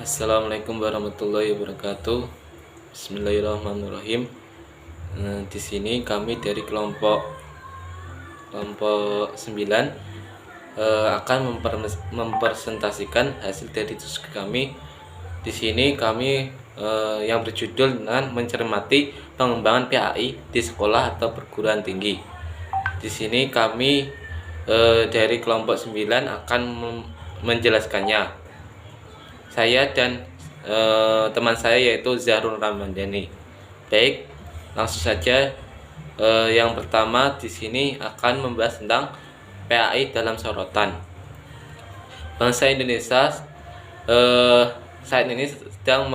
Assalamualaikum warahmatullahi wabarakatuh. Bismillahirrahmanirrahim. Di sini kami dari kelompok 9 akan mempresentasikan hasil dari diskusi kami. Di sini kami yang berjudul dengan mencermati pengembangan PAI di sekolah atau perguruan tinggi. Di sini kami dari kelompok 9 akan menjelaskannya. Saya dan teman saya yaitu Zahrul Ramadhani. Baik, langsung saja. Yang pertama di sini akan membahas tentang PAI dalam sorotan. Bangsa Indonesia saat ini sedang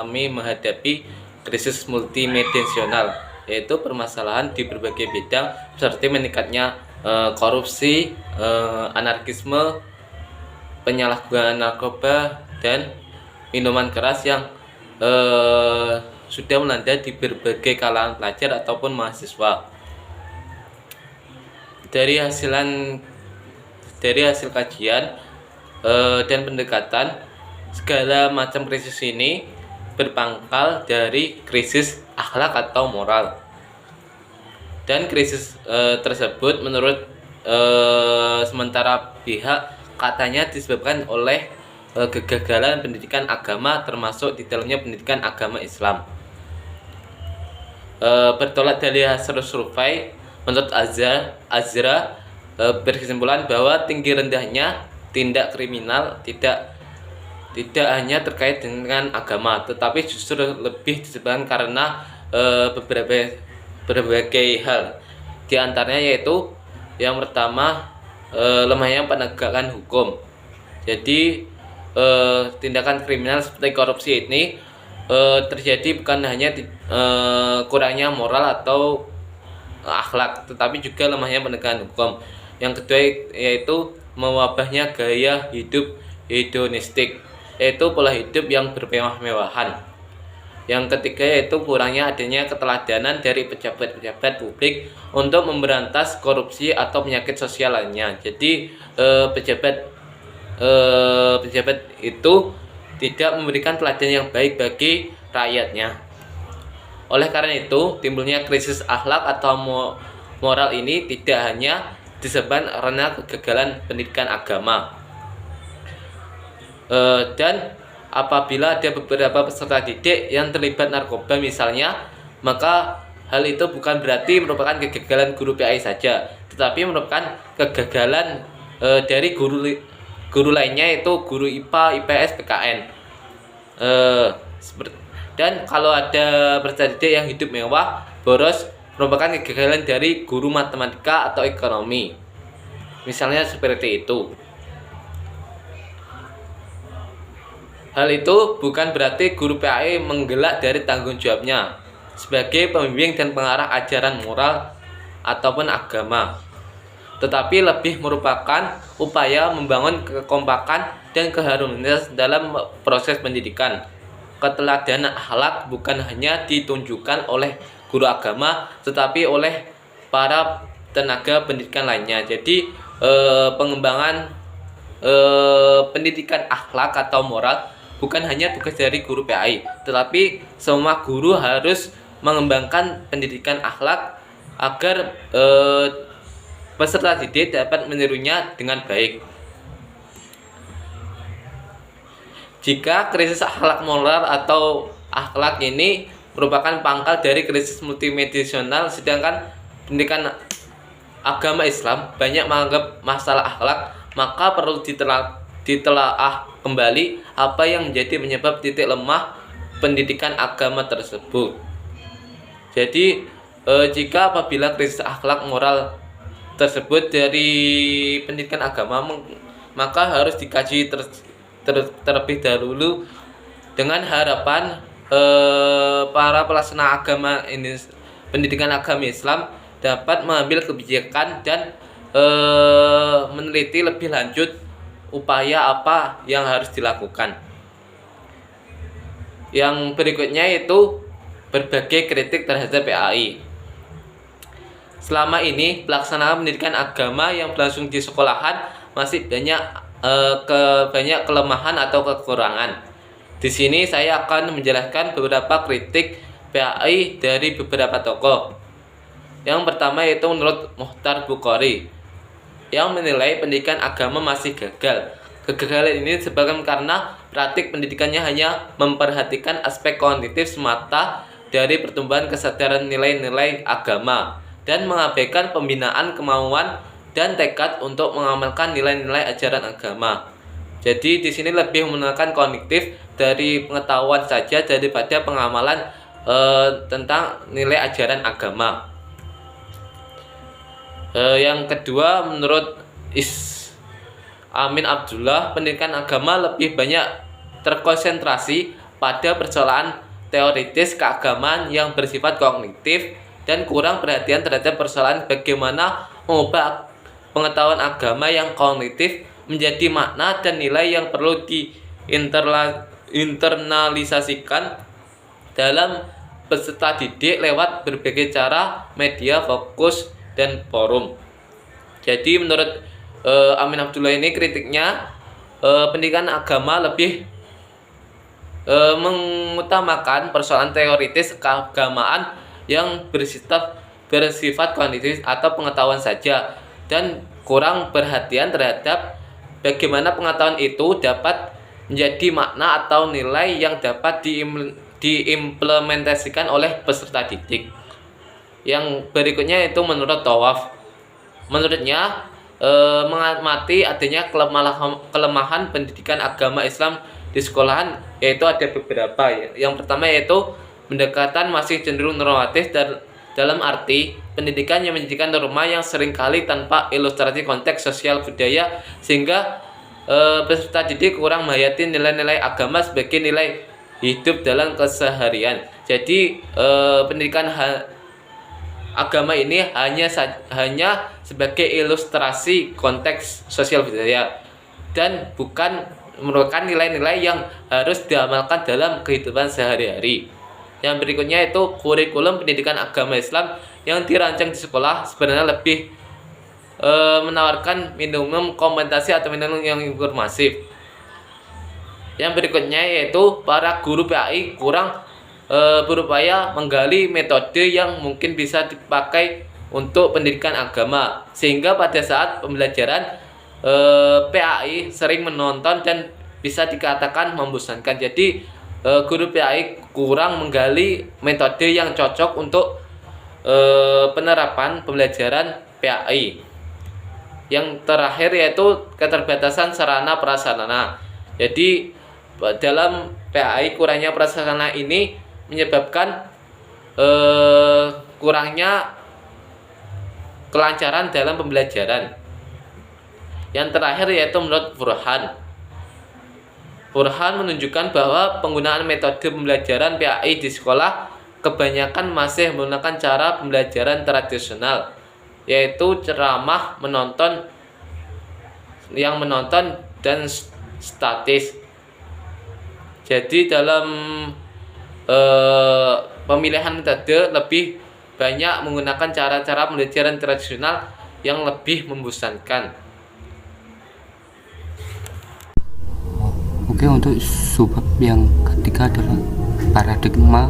menghadapi krisis multidimensional, yaitu permasalahan di berbagai bidang seperti meningkatnya korupsi, anarkisme, penyalahgunaan narkoba, dan minuman keras yang sudah melanda di berbagai kalangan pelajar ataupun mahasiswa. Dari hasil kajian dan pendekatan, segala macam krisis ini berpangkal dari krisis akhlak atau moral. Dan krisis tersebut menurut sementara pihak katanya disebabkan oleh kegagalan pendidikan agama, termasuk di dalamnya pendidikan agama Islam. Bertolak dari hasil survei, menurut Azra berkesimpulan bahwa tinggi rendahnya tindak kriminal tidak hanya terkait dengan agama, tetapi justru lebih disebabkan karena berbagai hal. Di antaranya yaitu yang pertama, lemahnya penegakan hukum. Jadi tindakan kriminal seperti korupsi ini terjadi bukan hanya kurangnya moral atau akhlak, tetapi juga lemahnya penegakan hukum. Yang kedua yaitu mewabahnya gaya hidup hedonistik, yaitu pola hidup yang bermewah-mewahan. Yang ketiga yaitu kurangnya adanya keteladanan dari pejabat-pejabat publik untuk memberantas korupsi atau penyakit sosial lainnya. Jadi pejabat itu tidak memberikan teladan yang baik bagi rakyatnya. Oleh karena itu, timbulnya krisis akhlak atau moral ini tidak hanya disebabkan karena kegagalan pendidikan agama. Dan apabila ada beberapa peserta didik yang terlibat narkoba misalnya, maka hal itu bukan berarti merupakan kegagalan guru PAI saja, tetapi merupakan kegagalan dari guru lainnya, yaitu guru IPA, IPS, PKN. Dan kalau ada peserta didik yang hidup mewah, boros, merupakan kegagalan dari guru matematika atau ekonomi, misalnya seperti itu. Hal itu bukan berarti guru PAI menggelak dari tanggung jawabnya sebagai pembimbing dan pengarah ajaran moral ataupun agama, tetapi lebih merupakan upaya membangun kekompakan dan keharmonisan dalam proses pendidikan. Keteladanan akhlak bukan hanya ditunjukkan oleh guru agama, tetapi oleh para tenaga pendidikan lainnya. Jadi pengembangan pendidikan akhlak atau moral bukan hanya tugas dari guru PAI, tetapi semua guru harus mengembangkan pendidikan akhlak agar peserta didik dapat menirunya dengan baik. Jika krisis akhlak moral atau akhlak ini merupakan pangkal dari krisis multidimensional, sedangkan pendidikan agama Islam banyak menganggap masalah akhlak, maka perlu ditelaah kembali apa yang menjadi penyebab titik lemah pendidikan agama tersebut. Jadi jika apabila krisis akhlak moral tersebut dari pendidikan agama, maka harus dikaji terlebih dahulu dengan harapan para pelaksana agama ini, pendidikan agama Islam dapat mengambil kebijakan dan meneliti lebih lanjut upaya apa yang harus dilakukan. Yang berikutnya yaitu berbagai kritik terhadap PAI. Selama ini pelaksanaan pendidikan agama yang berlangsung di sekolahan masih banyak kelemahan atau kekurangan. Di sini saya akan menjelaskan beberapa kritik PAI dari beberapa tokoh. Yang pertama yaitu menurut Muchtar Bukhari yang menilai pendidikan agama masih gagal. Kegagalan ini disebabkan karena praktik pendidikannya hanya memperhatikan aspek kognitif semata dari pertumbuhan kesadaran nilai-nilai agama dan mengabaikan pembinaan kemauan dan tekad untuk mengamalkan nilai-nilai ajaran agama. Jadi di sini lebih menggunakan kognitif dari pengetahuan saja daripada pengamalan tentang nilai ajaran agama. Yang kedua menurut Amin Abdullah, pendidikan agama lebih banyak terkonsentrasi pada persoalan teoritis keagamaan yang bersifat kognitif dan kurang perhatian terhadap persoalan bagaimana mengubah pengetahuan agama yang kognitif menjadi makna dan nilai yang perlu diinternalisasikan dalam peserta didik lewat berbagai cara, media, fokus, dan forum. Jadi menurut Amin Abdullah ini kritiknya pendidikan agama lebih mengutamakan persoalan teoritis keagamaan yang bersifat kognitif atau pengetahuan saja dan kurang perhatian terhadap bagaimana pengetahuan itu dapat menjadi makna atau nilai yang dapat diimplementasikan oleh peserta didik. Yang berikutnya itu menurut Tawaf. Menurutnya mengamati adanya kelemahan pendidikan agama Islam di sekolahan, yaitu ada beberapa. Yang pertama yaitu pendekatan masih cenderung normatif dalam arti pendidikan yang menjadikan norma yang seringkali tanpa ilustrasi konteks sosial budaya, sehingga peserta didik kurang menghayati nilai-nilai agama sebagai nilai hidup dalam keseharian. Jadi pendidikan agama ini hanya sebagai ilustrasi konteks sosial budaya dan bukan merupakan nilai-nilai yang harus diamalkan dalam kehidupan sehari-hari. Yang berikutnya itu kurikulum pendidikan agama Islam yang dirancang di sekolah sebenarnya lebih menawarkan minimum kompensasi atau minimum yang informatif. Yang berikutnya yaitu para guru PAI kurang berupaya menggali metode yang mungkin bisa dipakai untuk pendidikan agama, sehingga pada saat pembelajaran PAI sering menonton dan bisa dikatakan membosankan. Jadi guru PAI kurang menggali metode yang cocok untuk penerapan pembelajaran PAI. Yang terakhir yaitu keterbatasan sarana prasarana. Jadi dalam PAI kurangnya prasarana ini menyebabkan kurangnya kelancaran dalam pembelajaran. Yang terakhir yaitu menurut Burhan menunjukkan bahwa penggunaan metode pembelajaran PAI di sekolah kebanyakan masih menggunakan cara pembelajaran tradisional, yaitu ceramah, menonton dan statis. Jadi dalam pemilihan metode lebih banyak menggunakan cara-cara pembelajaran tradisional yang lebih membosankan. Oke, untuk subbab yang ketiga adalah paradigma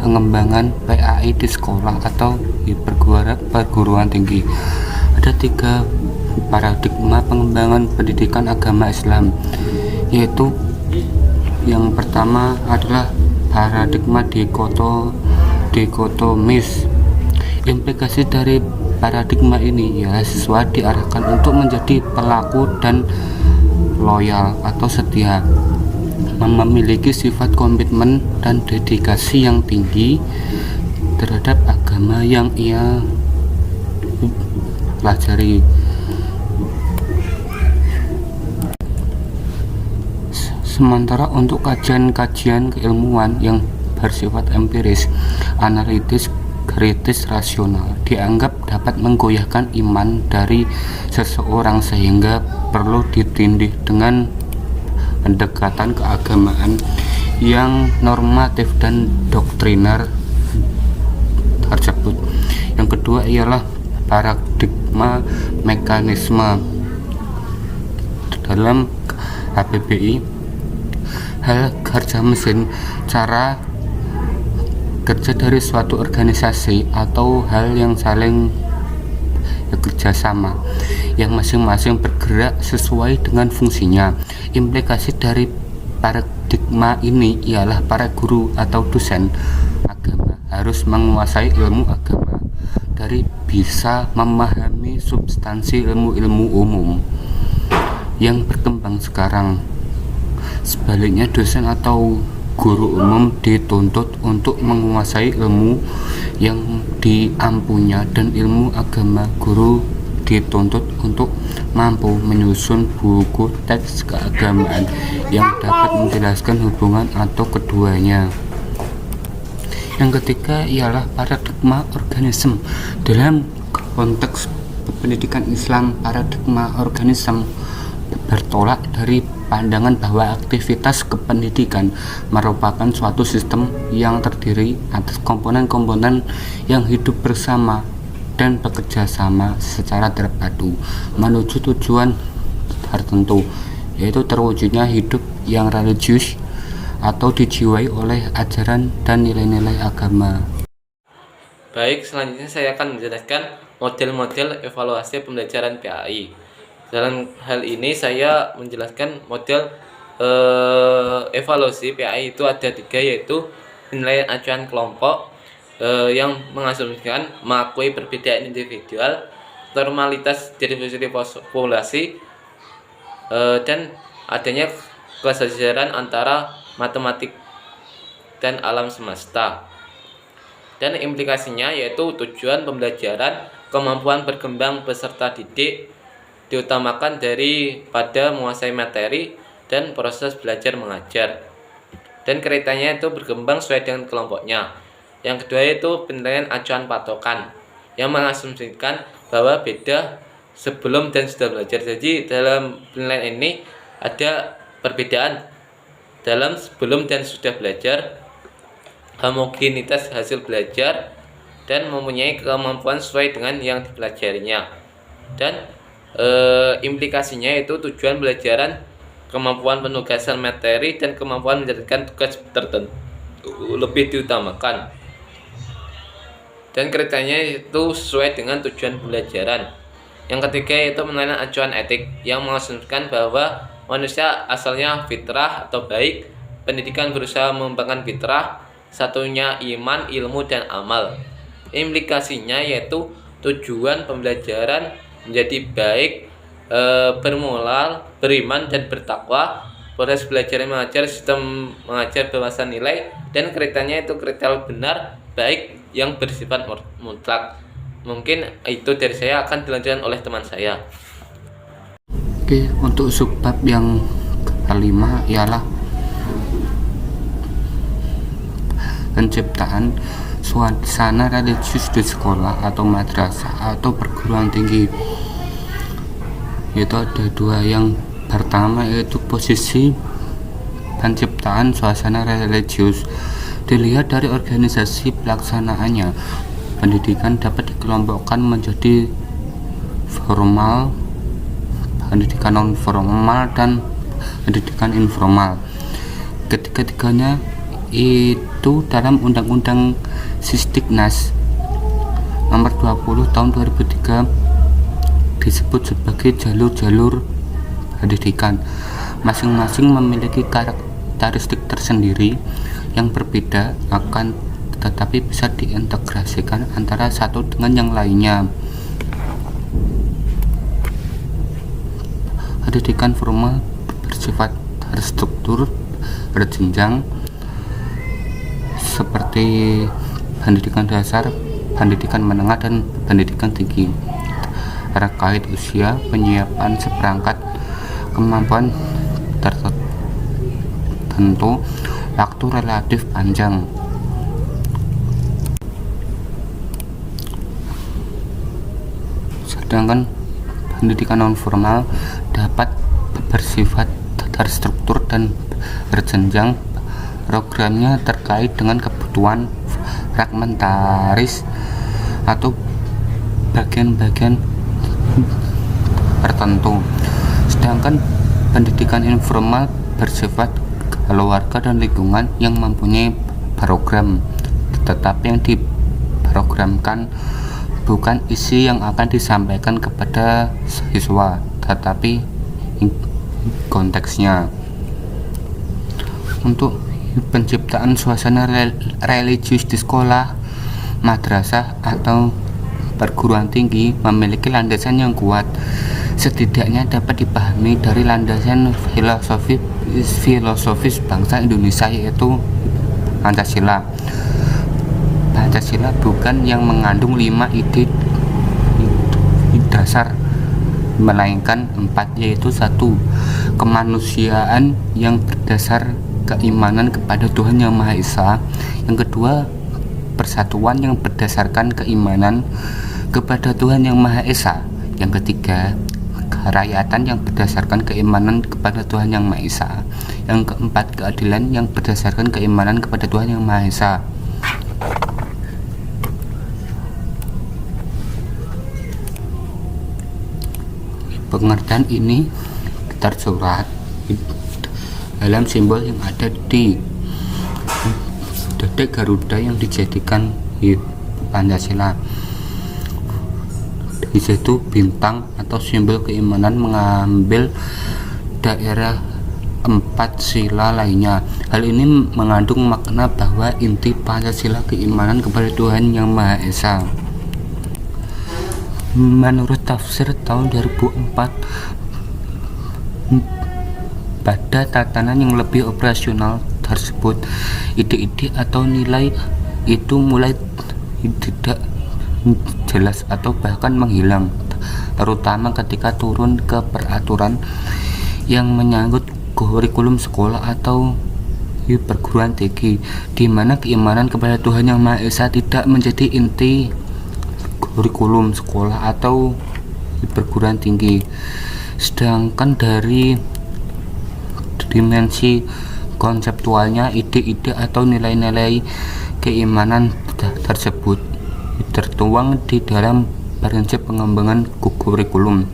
pengembangan PAI di sekolah atau di perguruan tinggi. Ada 3 paradigma pengembangan pendidikan agama Islam, yaitu yang pertama adalah paradigma dikotomis. Implikasi dari paradigma ini ya siswa diarahkan untuk menjadi pelaku dan loyal atau setia, memiliki sifat komitmen dan dedikasi yang tinggi terhadap agama yang ia pelajari. Sementara untuk kajian-kajian keilmuan yang bersifat empiris, analitis, kritis, rasional dianggap dapat menggoyahkan iman dari seseorang sehingga perlu ditindih dengan pendekatan keagamaan yang normatif dan doktriner tersebut. Yang kedua ialah paradigma mekanisme. Dalam HBBI hal kerja mesin, cara kerja dari suatu organisasi, atau hal yang saling bekerja sama yang masing-masing bergerak sesuai dengan fungsinya. Implikasi dari paradigma ini ialah para guru atau dosen agama harus menguasai ilmu agama dari bisa memahami substansi ilmu-ilmu umum yang berkembang sekarang. Sebaliknya, dosen atau guru umum dituntut untuk menguasai ilmu yang diampunya, dan ilmu agama guru dituntut untuk mampu menyusun buku teks keagamaan yang dapat menjelaskan hubungan atau keduanya. Yang ketiga ialah paradigma organisme. Dalam konteks pendidikan Islam, paradigma organisme bertolak dari pandangan bahwa aktivitas kependidikan merupakan suatu sistem yang terdiri atas komponen-komponen yang hidup bersama dan bekerja sama secara terpadu menuju tujuan tertentu, yaitu terwujudnya hidup yang religius atau dijiwai oleh ajaran dan nilai-nilai agama. Baik, selanjutnya saya akan menjelaskan model-model evaluasi pembelajaran PAI. Dalam hal ini saya menjelaskan model evaluasi PAI itu ada 3, yaitu penilaian acuan kelompok yang mengasumsikan mengakui perbedaan individual, normalitas distribusi populasi, dan adanya kesejajaran antara matematik dan alam semesta. Dan implikasinya yaitu tujuan pembelajaran, kemampuan berkembang peserta didik diutamakan daripada menguasai materi dan proses belajar mengajar. Dan kriterianya itu berkembang sesuai dengan kelompoknya. Yang kedua itu penilaian acuan patokan yang mengasumsikan bahwa beda sebelum dan sudah belajar. Jadi dalam penilaian ini ada perbedaan dalam sebelum dan sudah belajar, homogenitas hasil belajar, dan mempunyai kemampuan sesuai dengan yang dipelajarinya. Dan implikasinya itu tujuan belajaran, kemampuan penugasan materi, dan kemampuan menjalankan tugas tertentu lebih diutamakan. Dan kriterianya itu sesuai dengan tujuan pembelajaran. Yang ketiga yaitu penilaian acuan etik yang mengasumsikan bahwa manusia asalnya fitrah atau baik, pendidikan berusaha mengembangkan fitrah, satunya iman, ilmu, dan amal. Implikasinya yaitu tujuan pembelajaran menjadi baik, bermoral, beriman, dan bertakwa. Proses belajar mengajar, sistem mengajar berbasis nilai, dan kriterianya itu kriteria benar, baik, yang bersifat mutlak. Mungkin itu dari saya, akan dilanjutkan oleh teman saya. Oke, untuk subbab yang kelima ialah penciptaan suasana religius di sekolah atau madrasah atau perguruan tinggi. Itu ada 2. Yang pertama yaitu posisi penciptaan suasana religius. Dilihat dari organisasi pelaksanaannya, pendidikan dapat dikelompokkan menjadi formal, pendidikan non formal, dan pendidikan informal. Ketiga-tiganya itu dalam Undang-Undang Sisdiknas nomor 20 tahun 2003 disebut sebagai jalur-jalur pendidikan. Masing-masing memiliki karakteristik tersendiri yang berbeda, akan tetapi bisa diintegrasikan antara satu dengan yang lainnya. Pendidikan formal bersifat terstruktur, berjenjang, seperti pendidikan dasar, pendidikan menengah, dan pendidikan tinggi. Terkait usia, penyiapan seperangkat kemampuan tertentu, waktu relatif panjang. Sedangkan pendidikan non formal dapat bersifat terstruktur dan berjenjang. Programnya terkait dengan kebutuhan fragmentaris atau bagian-bagian tertentu. Sedangkan pendidikan informal bersifat keluarga dan lingkungan yang mempunyai program, tetapi yang diprogramkan bukan isi yang akan disampaikan kepada siswa, tetapi konteksnya. Untuk penciptaan suasana religius di sekolah, madrasah atau perguruan tinggi memiliki landasan yang kuat, setidaknya dapat dipahami dari landasan filosofis bangsa Indonesia, yaitu Pancasila. Pancasila bukan yang mengandung 5 ide dasar, melainkan 4, yaitu 1. Kemanusiaan yang berdasar keimanan kepada Tuhan Yang Maha Esa. Yang kedua, persatuan yang berdasarkan keimanan kepada Tuhan Yang Maha Esa. Yang ketiga, kerakyatan yang berdasarkan keimanan kepada Tuhan Yang Maha Esa. Yang keempat, keadilan yang berdasarkan keimanan kepada Tuhan Yang Maha Esa. Pengertian ini tersurat dalam simbol yang ada di dedek Garuda yang dijadikan Pancasila. Di situ bintang atau simbol keimanan mengambil daerah 4 sila lainnya. Hal ini mengandung makna bahwa inti Pancasila keimanan kepada Tuhan Yang Maha Esa. Menurut tafsir tahun 2004, pada tatanan yang lebih operasional tersebut, ide-ide atau nilai itu mulai tidak jelas atau bahkan menghilang, terutama ketika turun ke peraturan yang menyangkut kurikulum sekolah atau perguruan tinggi, di mana keimanan kepada Tuhan Yang Maha Esa tidak menjadi inti kurikulum sekolah atau perguruan tinggi. Sedangkan dari dimensi konseptualnya, ide-ide atau nilai-nilai keimanan tersebut tertuang di dalam prinsip pengembangan kurikulum.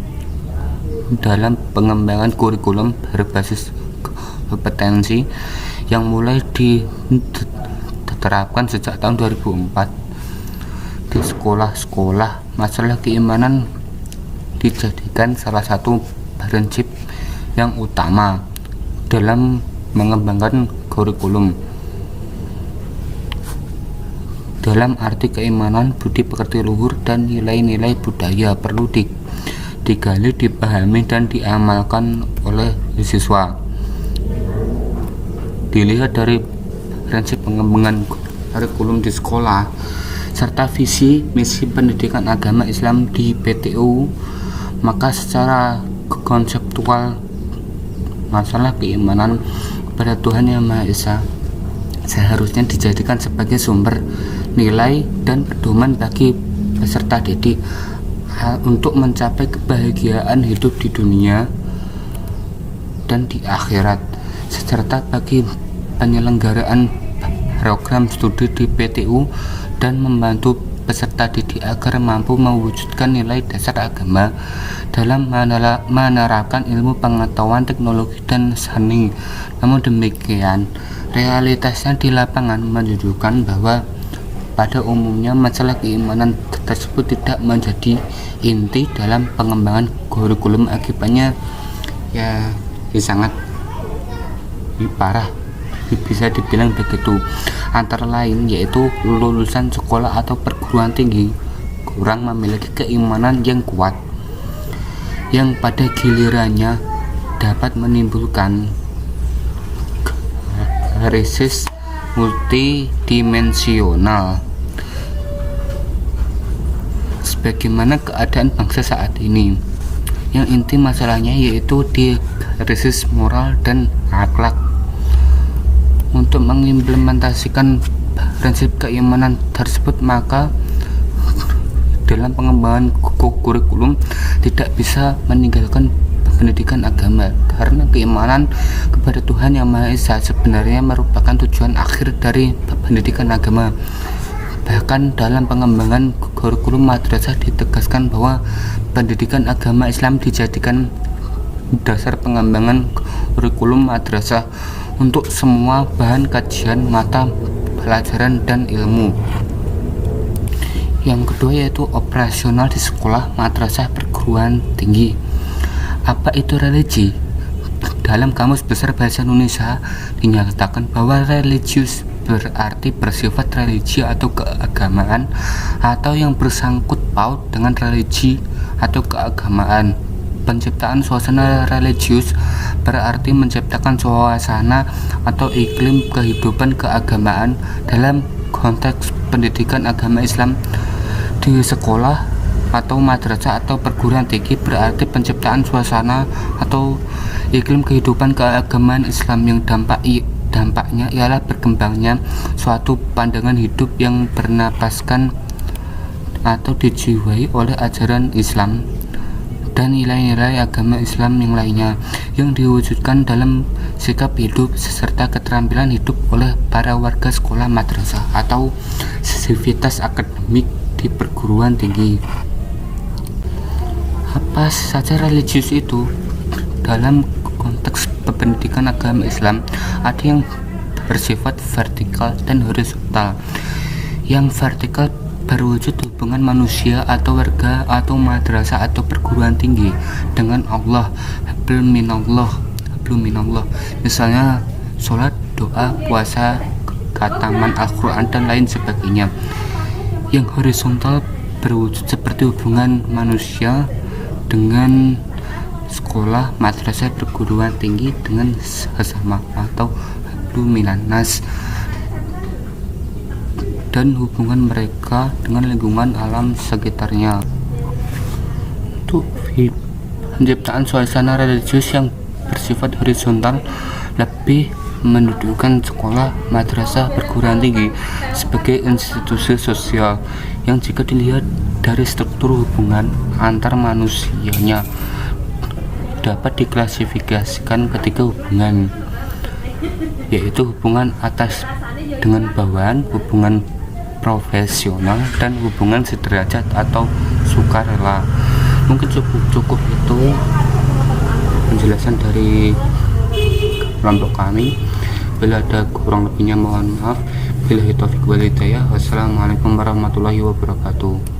Dalam pengembangan kurikulum berbasis kompetensi yang mulai diterapkan sejak tahun 2004 di sekolah-sekolah, masalah keimanan dijadikan salah satu prinsip yang utama dalam mengembangkan kurikulum. Dalam arti keimanan, budi pekerti luhur dan nilai-nilai budaya perlu digali, dipahami dan diamalkan oleh siswa. Dilihat dari prinsip pengembangan kurikulum di sekolah serta visi misi pendidikan agama Islam di PTU, maka secara konseptual masalah keimanan kepada Tuhan Yang Maha Esa seharusnya dijadikan sebagai sumber nilai dan pedoman bagi peserta didik untuk mencapai kebahagiaan hidup di dunia dan di akhirat, serta bagi penyelenggaraan program studi di PTU dan membantu peserta didik agar mampu mewujudkan nilai dasar agama dalam menerapkan ilmu pengetahuan, teknologi, dan seni. Namun demikian, realitasnya di lapangan menunjukkan bahwa pada umumnya masalah keimanan tersebut tidak menjadi inti dalam pengembangan kurikulum. Akibatnya sangat parah, bisa dibilang begitu. Antara lain yaitu lulusan sekolah atau perguruan tinggi kurang memiliki keimanan yang kuat, yang pada gilirannya dapat menimbulkan krisis multidimensional. Sebagaimana keadaan bangsa saat ini, yang inti masalahnya yaitu di krisis moral dan akhlak. Untuk mengimplementasikan prinsip keimanan tersebut, maka dalam pengembangan kurikulum tidak bisa meninggalkan pendidikan agama, karena keimanan kepada Tuhan Yang Maha Esa sebenarnya merupakan tujuan akhir dari pendidikan agama. Bahkan dalam pengembangan kurikulum madrasah ditegaskan bahwa pendidikan agama Islam dijadikan dasar pengembangan kurikulum madrasah untuk semua bahan kajian, mata pelajaran, dan ilmu. Yang kedua yaitu operasional di sekolah, madrasah, perguruan tinggi. Apa itu religi? Dalam Kamus Besar Bahasa Indonesia dinyatakan bahwa religius berarti bersifat religi atau keagamaan atau yang bersangkut paut dengan religi atau keagamaan. Penciptaan suasana religius berarti menciptakan suasana atau iklim kehidupan keagamaan dalam konteks pendidikan agama Islam di sekolah atau madrasah atau perguruan tinggi berarti penciptaan suasana atau iklim kehidupan keagamaan Islam yang dampaknya ialah berkembangnya suatu pandangan hidup yang bernapaskan atau dijiwai oleh ajaran Islam dan nilai-nilai agama Islam yang lainnya yang diwujudkan dalam sikap hidup serta keterampilan hidup oleh para warga sekolah madrasah atau sivitas akademik di perguruan tinggi. Apa saja religius itu? Dalam konteks pendidikan agama Islam ada yang bersifat vertikal dan horizontal. Yang vertikal berwujud hubungan manusia atau warga atau madrasah atau perguruan tinggi dengan Allah, hablum minallah, misalnya sholat, doa, puasa, khataman Al-Quran dan lain sebagainya. Yang horizontal berwujud seperti hubungan manusia dengan sekolah, madrasah, perguruan tinggi dengan sesama atau hablum minannas, dan hubungan mereka dengan lingkungan alam sekitarnya. Untuk penciptaan suasana religius yang bersifat horizontal lebih mendudukan sekolah, madrasah, perguruan tinggi sebagai institusi sosial yang jika dilihat dari struktur hubungan antar manusianya dapat diklasifikasikan ketiga hubungan, yaitu hubungan atas dengan bawahan, hubungan profesional, dan hubungan sederajat atau sukarela. Mungkin cukup itu penjelasan dari kelompok kami. Bila ada kurang lebihnya mohon maaf. Billahi taufiq wal hidayah. Wassalamualaikum warahmatullahi wabarakatuh.